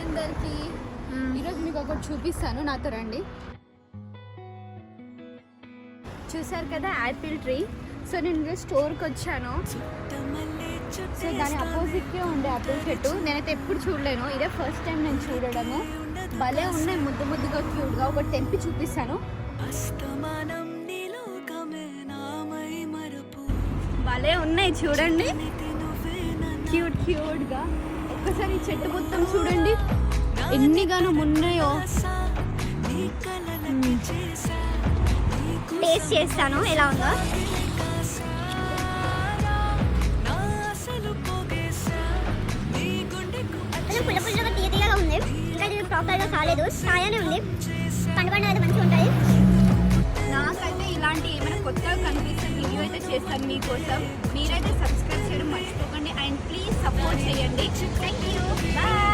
అందరికి ఈరోజు మీకు ఒకటి చూపిస్తాను, నాతో రండి. చూసారు కదా యాపిల్ ట్రీ. సో నేను స్టోర్కి వచ్చాను. సో దాని అపోజిట్గా ఉండే యాపిల్ చెట్టు నేనైతే ఎప్పుడు చూడలేను, ఇదే ఫస్ట్ టైం నేను చూడడము. భలే ఉన్నాయి, ముద్దు ముద్దుగా క్యూట్గా. ఒకటి తెంపి చూపిస్తాను. భలే ఉన్నాయి చూడండి, క్యూట్ క్యూట్గా. ఒక్కసారి చెట్టు మొత్తం చూడండి ఎన్నిగానో ఉన్నాయో. టేస్ట్ చేస్తాను ఎలా ఉందో. పుల్ల పుల్లగా తీయగా ఉంది. ఇంకా ఇది ప్రాపర్గా కాలేదు, కాయనే ఉంది. పండు పండు అయితే మంచిగా ఉంటాయి. నాకైతే ఇలాంటి ఏమైనా కొత్తగా కనిపిస్తే వీడియో అయితే చేస్తాను మీకోసం. మీరైతే సబ్స్క్రైబ్ చేయడం మర్చిపోకండి అండ్ ప్లీజ్ సపోర్ట్ చేయండి. Thank you, bye.